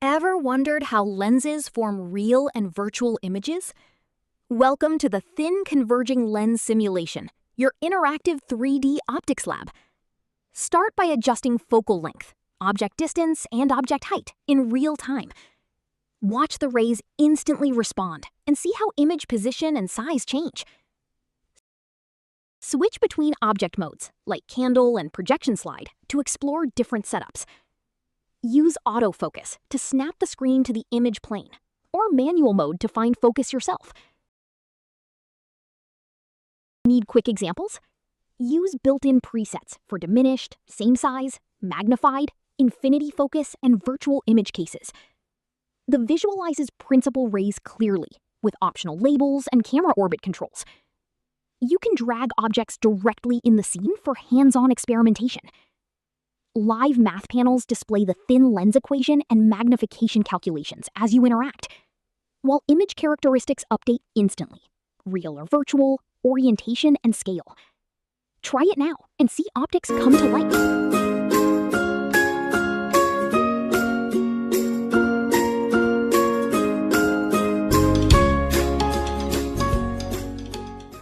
Ever wondered how lenses form real and virtual images? Welcome to the Thin Converging Lens Simulation, your interactive 3D optics lab. Start by adjusting focal length, object distance, and object height in real time. Watch the rays instantly respond and see how image position and size change. Switch between object modes, like candle and projection slide, to explore different setups. Use autofocus to snap the screen to the image plane, or manual mode to find focus yourself. Need quick examples? Use built-in presets for diminished, same size, magnified, infinity focus, and virtual image cases. The visualizes principal rays clearly, with optional labels and camera orbit controls. You can drag objects directly in the scene for hands-on experimentation. Live math panels display the thin lens equation and magnification calculations as you interact, while image characteristics update instantly, real or virtual, orientation, and scale. Try it now and see optics come to life.